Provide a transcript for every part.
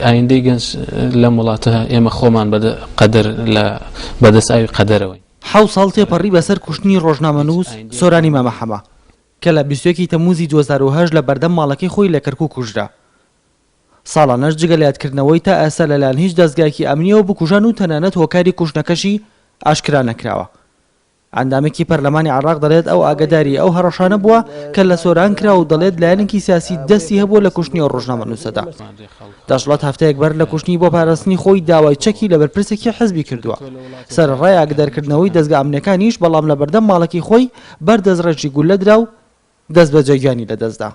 ئایندەی گەنج لەم وڵاتە ئێمە خۆمان قەدر لە بەدەستاوی قەدەرەوەی. 7 ساڵ تێپەڕی بەسەر کوشتنی ڕۆژنامەنووس سۆرانی مامەحەمە کە لە 21 تەمووزی 2010 لە بەردەم ماڵەکەی خۆی لە کەرکووک کوژرا. ساڵانەش جگە لە یادکردنەوەی تا ئێستا لەلایەن هیچ دەستگایەکی ئەمنیەوە بکوژان و تەنانەت هۆکاری کوژنەکەشی ئاشکرا نەکراوە. ئەندامێکی پەرلەمانی عێراق دەڵێت ئەو ئاگداری ئەو هەڕەشانە بووە کە لە سۆران کرا و دەڵێت لایەنێکی سیاسی دەستی هەبووە لە کوشتنی ئەو ڕۆژنامەنووسەدا. دەژڵەت هەفتەیەک بەر لە کوشتنی بۆ پاراستنی خۆی داوای چەکی لە بەرپرسێکی حزبی کردووە. سەرڕای ئاگدارکردنەوەی دەستگا ئەمنیەکانیش بەڵام لە بەردەم ماڵەکەی خۆی بەردەستڕێژی گولە درا و دەست بە جێگیانی لەدەستدا.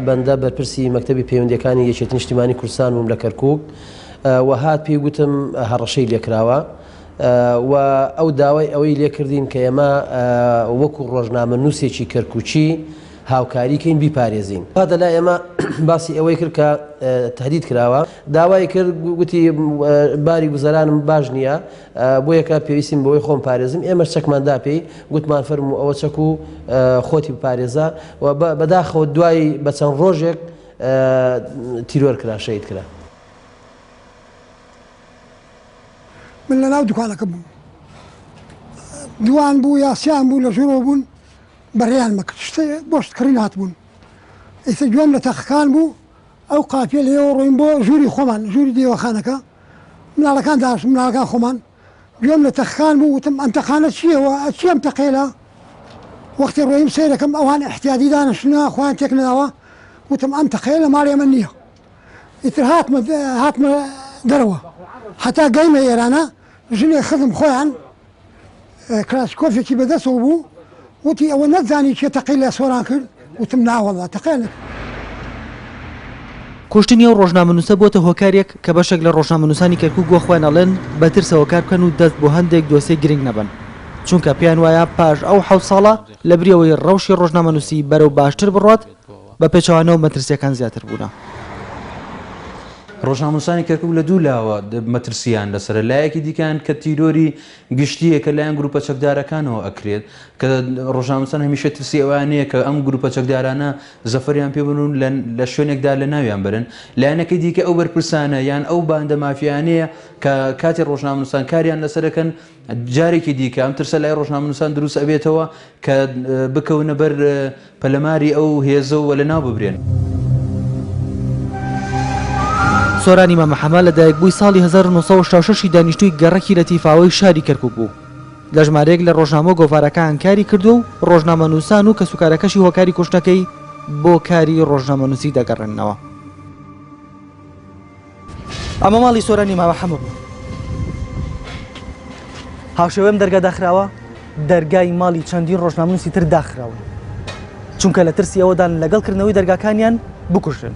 بەندە بەرپرسی مەکتەبی پەیوەندیەکانی یەکێتی نیشتیمانی کوردستان بووم لە کەرکووک و هات پێی گوتم هەڕەشەی لێکراوە و ئەو داوای ئەوەی لێکردین کە ئێمە وەکو ڕۆژنامەنووسێکی کەرکووچی هاوکاریکەین بیپارێزین. هادەلا ئێمە باسی ئەوەی کرد کە تهدید کراوە داوای کرد گوتی باری گوزەرانم باش نییە بۆ یەکە پێویستیم بەوەی خۆم پارێزم ئێمە چەکماندا پێی گوتمان فەرموو ئەوە چەک و خۆتی بپارێزە و بەداخەوە دوای بە چەند ڕۆژێک تیرۆر کرا شەید کرا. من لە ناو دوکانەکە بووم دوان بوو یاسیان بوو لە ژوورەوە بوون بەڕێیان مەکرد شتێ بۆ شتکردن هاتبوون ئێستا گوێم لە تەخەکان بوو ئەو قاپیە لێەوە ڕۆین بۆ ژووری خۆمان ژووری دێوەخانەکە مناڵەکان داش مناڵەکان خۆمان گوێم لە تەخەکان بوو وتم ئەم تەخانە چیەوە چی ئەم تەقێلە وەختی ڕۆیم سەیرەکەم ئەوان احتیاطی دانیشتنە خۆیان تێک نەداوە وتم ئەم تەقێ لە ماڵی ئەمە نییە ئیتر هاتمە دەرەوە حتا گەیمە ئێرانە ژنێ خزم خۆیان کلاسکۆفێکی بەدەستەوە بوو وتی ئەوە نەتزانی چێ تەقی لە سۆران کرد وتم ناوەڵا تەقێنە. کوشتنی ئەو ڕۆژنامەنووسە بۆتە هۆکارێک کە بەشێک لە ڕۆژنامەنووسانی کەرکووک بۆ خۆیان ئەڵێن بەترسەوە کار بکەن و دەست بۆ هەندێک دۆسێ گرنگ نەبن چونکە پێیان وایە پاش ئەو 7 ساڵە لە بریەوەی ڕەوشی ڕۆژنامەنووسی بەرەو باشتر بڕات بە پێچەوانەوە مەترسیەکان زیاتر بوونە. ڕۆژنامەنووسانی کەرکووک لە دوو لاوە مەترسیان لەسرە لایەکی دیکەن کە تیرۆری گشتیە کە لایەن گروپە چەکدارەکانەوە ئەکرێت کە ڕۆژنامەنووسان هەمیشە ترسی ئەوانەیە کە ئەم گروپە چەکدارانە زەفەریان پێ بنون لە شوێنێکدا لە ناویان برن لایەنەکەی دیکە ئەو بەرپرسانە یان ئەو باندە مافیانەیە کە کاتی ڕۆژنامەنووسان کاریان لەسەرەکەن جارێکی دیکە ئەم ترسە لای ڕۆژنامەنووسان دروست ئەبێتەوە کە بکەونە بەر پەلەماری ئەو هێزەوە لە ناو ببرێن. سۆرانی مامەحەمە لەدایکبووی ساڵی 1966 دانیشتووی گەڕەکی لە تیفاوەی شاری کەرکووک بوو. لە ژمارەیەک لە ڕۆژنامە گۆڤارەکان کاری کردو و ڕۆژنامەنووسان و کەسوکارەکەشی هۆکاری کوشتنەکەی بۆ کاری ڕۆژنامەنووسی دەگەڕێنەوە. ئەمە ماڵی سۆرانی مامەحەمە بوو. هاوشێوەم دەرگا داخراوە دەرگای ماڵی چەندین ڕۆژنامەنووسی تر داخراوە چونکە لە ترسی ئەوەدان لەگەڵکردنەوەی دەرگاکانیان بکوژن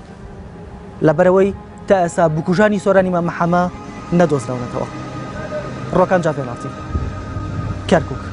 لەبەرەوەی تا ئێستا بکوژانی سۆرانی مامەحەمە نەدۆزراونەتەوە. ڕۆکان جا پێناڵتی کەرکووک.